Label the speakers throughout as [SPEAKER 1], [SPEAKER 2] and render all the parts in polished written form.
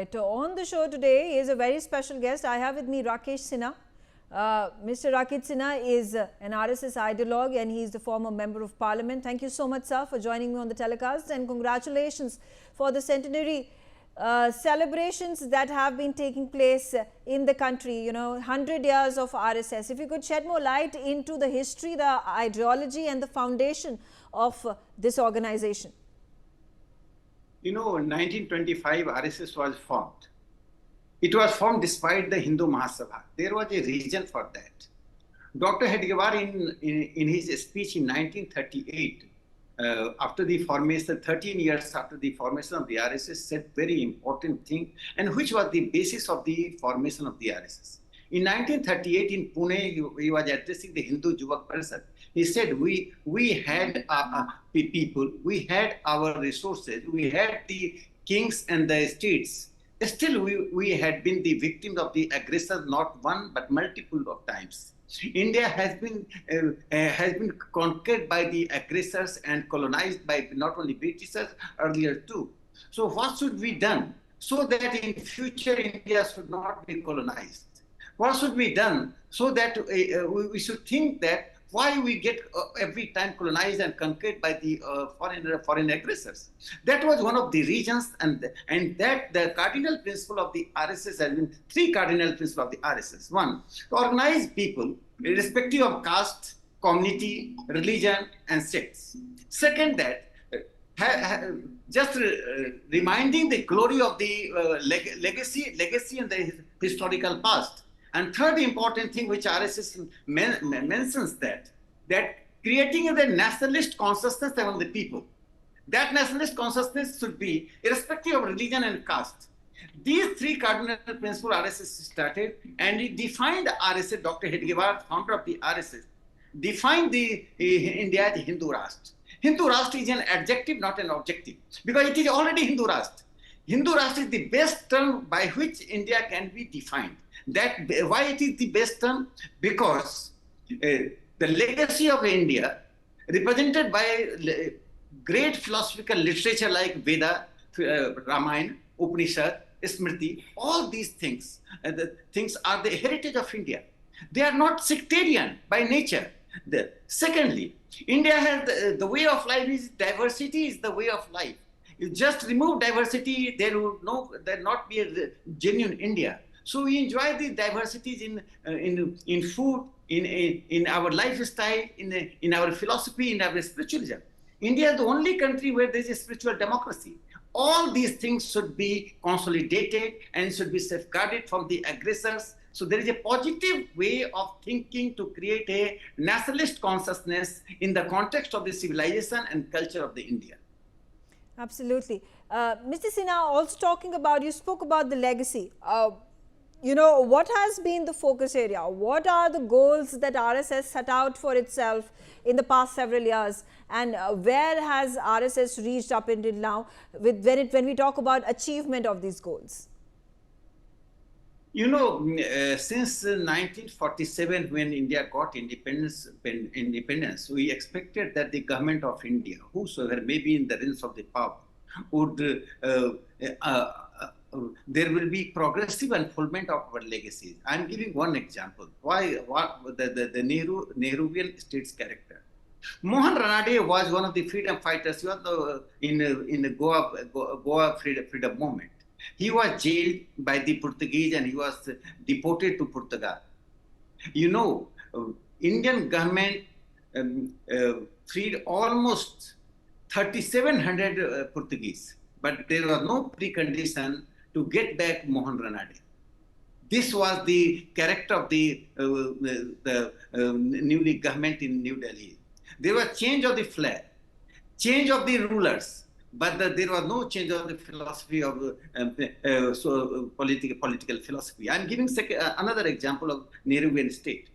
[SPEAKER 1] On the show today is a very special guest. I have with me Rakesh Sinha. Mr. Rakesh Sinha is an RSS ideologue and he is the former member of parliament. Thank you so much, sir, for joining me on the telecast, and congratulations for the centenary celebrations that have been taking place in the country. 100 years of RSS. If you could shed more light into the history, the ideology and the foundation of this organization.
[SPEAKER 2] In 1925, RSS was formed. It was formed despite the Hindu Mahasabha. There was a reason for that. Dr. Hedgewar, in his speech in 1938, after the formation, 13 years after the formation of the RSS, said very important thing, and which was the basis of the formation of the RSS. In 1938, in Pune, he was addressing the Hindu Yuvak Parishad. He said, we had people, we had our resources, we had the kings and the states. Still, we had been the victims of the aggressors, not one, but multiple of times. India has been conquered by the aggressors and colonized by not only Britishers, earlier too. So what should be done so that in future India should not be colonized? What should be done so that we should think that why we get every time colonized and conquered by the foreign aggressors? That was one of the reasons, and that the cardinal principle of the RSS has been three cardinal principles of the RSS. One, to organize people irrespective of caste, community, religion, and sects. Second, that reminding the glory of the legacy and the historical past. And third important thing which RSS mentions that creating the nationalist consciousness among the people. That nationalist consciousness should be irrespective of religion and caste. These three cardinal principles RSS started, and it defined RSS. Dr. Hedgewar, founder of the RSS, defined the India as Hindu Rashtra. Hindu Rashtra is an adjective, not an objective, because it is already Hindu Rashtra. Hindu Rashtra is the best term by which India can be defined. Why it is the best term? Because the legacy of India, represented by great philosophical literature like Veda, Ramayana, Upanishad, Smriti, all these things, are the heritage of India. They are not sectarian by nature. Secondly, India has the way of life is diversity is the way of life. You just remove diversity, there would not be a genuine India. So we enjoy the diversities in food, in our lifestyle, in our philosophy, in our spiritualism. India is the only country where there is a spiritual democracy. All these things should be consolidated and should be safeguarded from the aggressors. So there is a positive way of thinking to create a nationalist consciousness in the context of the civilization and culture of the India.
[SPEAKER 1] Absolutely. Mr. Sinha, also talking about, you spoke about the legacy. What has been the focus area? What are the goals that RSS set out for itself in the past several years? And where has RSS reached up until now when we talk about achievement of these goals?
[SPEAKER 2] Since 1947, when India got independence, we expected that the government of India, whosoever may be in the reins of the power, would there will be progressive unfoldment of our legacies. I am giving one example. The Nehruvian state's character. Mohan Ranade was one of the freedom fighters. He was in the Goa freedom movement. He was jailed by the Portuguese and he was deported to Portugal. Indian government freed almost 3,700 Portuguese, but there was no precondition to get back Mohan Ranade. This was the character of the newly government in New Delhi. There was change of the flag, change of the rulers, but there was no change of the philosophy of political philosophy. I am giving another example of Nehruvian state.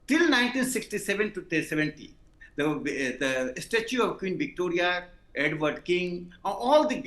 [SPEAKER 2] Till 1967 to 70, the statue of Queen Victoria, Edward King, all the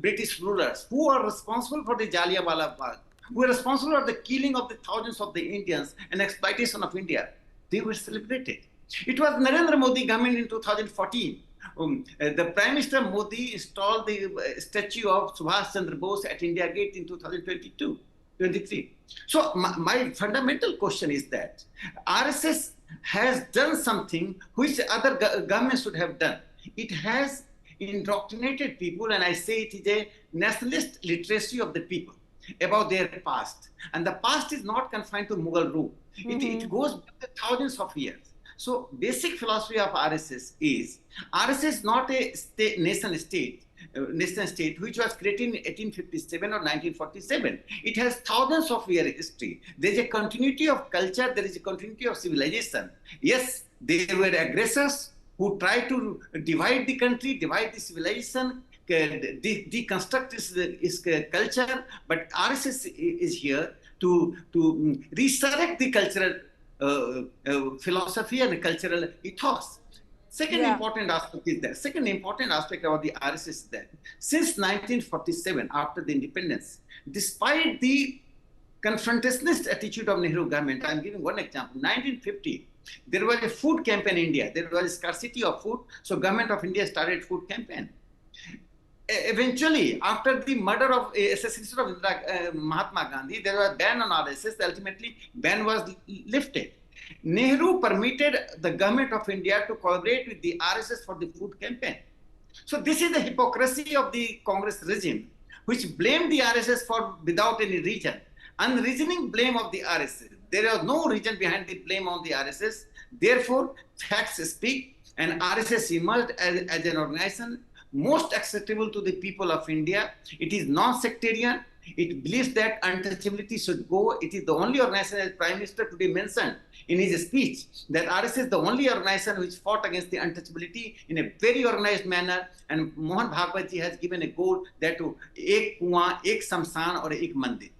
[SPEAKER 2] British rulers who are responsible for the Jallianwala Bagh, who are responsible for the killing of the thousands of the Indians and exploitation of India, they were celebrated. It was Narendra Modi government in 2014 The Prime Minister Modi installed the statue of Subhash Chandra Bose at India Gate in 2023. So my fundamental question is that RSS has done something which other governments should have done. It has indoctrinated people, and I say it is a nationalist literacy of the people about their past. And the past is not confined to Mughal rule. It goes back thousands of years. So basic philosophy of RSS is not a nation state which was created in 1857 or 1947. It has thousands of years history. There is a continuity of culture. There is a continuity of civilization. Yes, there were aggressors who tried to divide the country, divide the civilization, deconstruct its culture. But RSS is here to resurrect the cultural philosophy and cultural ethos. Second important aspect is that. Second important aspect about the RSS is that since 1947, after the independence, despite the confrontationist attitude of Nehru government, I'm giving one example. 1950, there was a food campaign in India. There was a scarcity of food, so government of India started food campaign. Eventually, after the murder of assassination of Mahatma Gandhi, there was a ban on RSS. Ultimately, ban was lifted. Nehru permitted the government of India to collaborate with the RSS for the food campaign. So this is the hypocrisy of the Congress regime, which blamed the RSS for without any reason. Unreasoning blame of the RSS. There was no reason behind the blame on the RSS. Therefore, facts speak, and RSS emerged as an organization most acceptable to the people of India. It is non-sectarian. It believes that untouchability should go. It is the only organization, as Prime Minister today mentioned in his speech, that RSS is the only organization which fought against the untouchability in a very organized manner. And Mohan Bhagwat ji has given a goal that to ek kuan, ek samsan or ek mandir.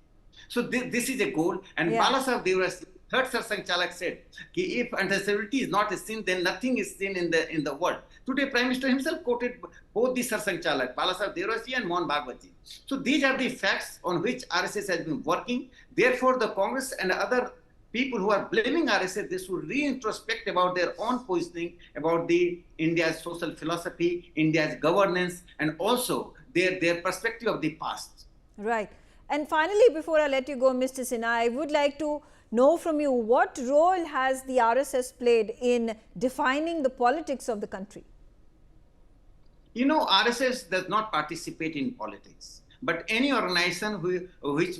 [SPEAKER 2] So this is a goal. And Bala Saheb Devraj, third Sarsang Chalak said, कि if untouchability is not a sin, then nothing is sin in the world. Today, Prime Minister himself quoted both the Sarsang Chalak, Bala Saheb Devraj ji and Mohan Bhagwat ji. So these are the facts on which RSS has been working. Therefore, the Congress and other people who are blaming RSS, they should reintrospect about their own positioning about the India's social philosophy, India's governance, and also their perspective of the past.
[SPEAKER 1] Right. And finally, before I let you go, Mr. Sinha, I would like to know from you, what role has the RSS played in defining the politics of the country?
[SPEAKER 2] You know, RSS does not participate in politics, but any organization which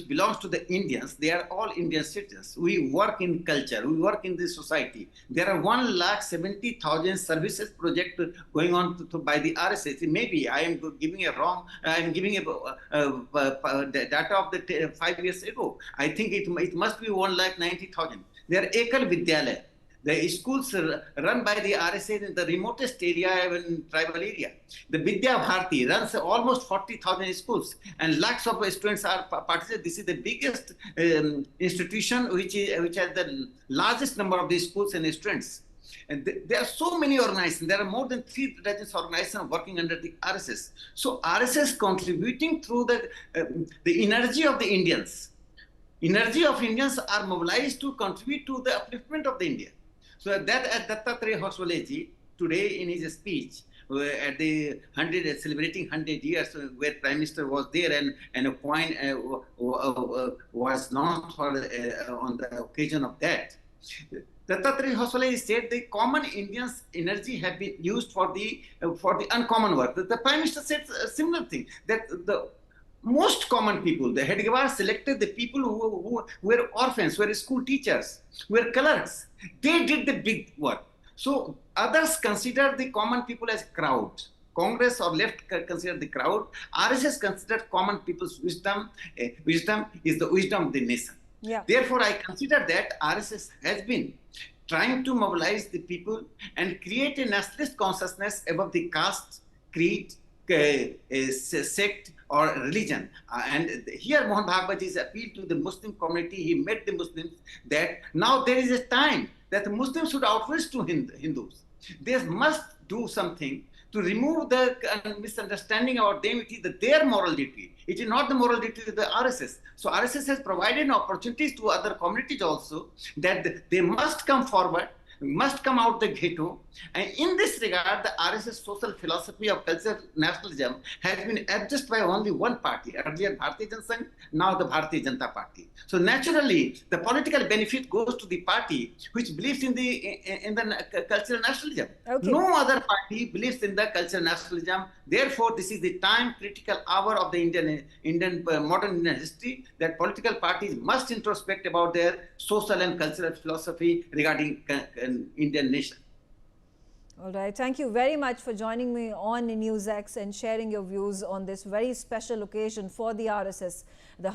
[SPEAKER 2] belongs to the Indians, they are all Indian citizens. We work in culture, we work in the society. There are 1,70,000 services project going on by the RSS. Maybe I am giving a wrong, I am giving a data of the 5 years ago. I think it must be 1,90,000. There are Ekal Vidyalaya. The schools run by the RSS in the remotest area, in tribal area. The Vidya Bharati runs almost 40,000 schools, and lakhs of students are participating. This is the biggest institution which has the largest number of these schools and students. And there are so many organizations. There are more than 3 dozen organizations working under the RSS. So RSS contributing through the energy of the Indians. Energy of Indians are mobilized to contribute to the upliftment of the India. So that as Dattatreya Hoswaleji today in his speech at the celebrating 100 years, where Prime Minister was there and a coin was launched on the occasion of that. Dattatreya Hoswaleji said the common Indians' energy have been used for the uncommon work. The Prime Minister said a similar thing, that the most common people, the Hedgewar selected the people who were orphans, were school teachers, were clerks. They did the big work. So others consider the common people as crowd. Congress or left consider the crowd. RSS considered common people's wisdom. Wisdom is the wisdom of the nation.
[SPEAKER 1] Yeah.
[SPEAKER 2] Therefore, I consider that RSS has been trying to mobilize the people and create a nationalist consciousness above the caste, creed, sect or religion. And here Mohan Bhagwatji's appeal to the Muslim community, he met the Muslims that now there is a time that the Muslims should outreach to Hindus. They must do something to remove the misunderstanding about them. It is their moral duty. It is not the moral duty of the RSS. So RSS has provided opportunities to other communities also that they must come forward, must come out the ghetto, And in this regard, the RSS social philosophy of cultural nationalism has been addressed by only one party, earlier Bharatiya Janata Sangh, now the Bharatiya Janata Party. So naturally, the political benefit goes to the party which believes in the cultural nationalism.
[SPEAKER 1] Okay.
[SPEAKER 2] No other party believes in the cultural nationalism. Therefore, this is the time critical hour of the modern Indian history that political parties must introspect about their social and cultural philosophy regarding Indian nation.
[SPEAKER 1] All right. Thank you very much for joining me on NewsX and sharing your views on this very special occasion for the RSS. The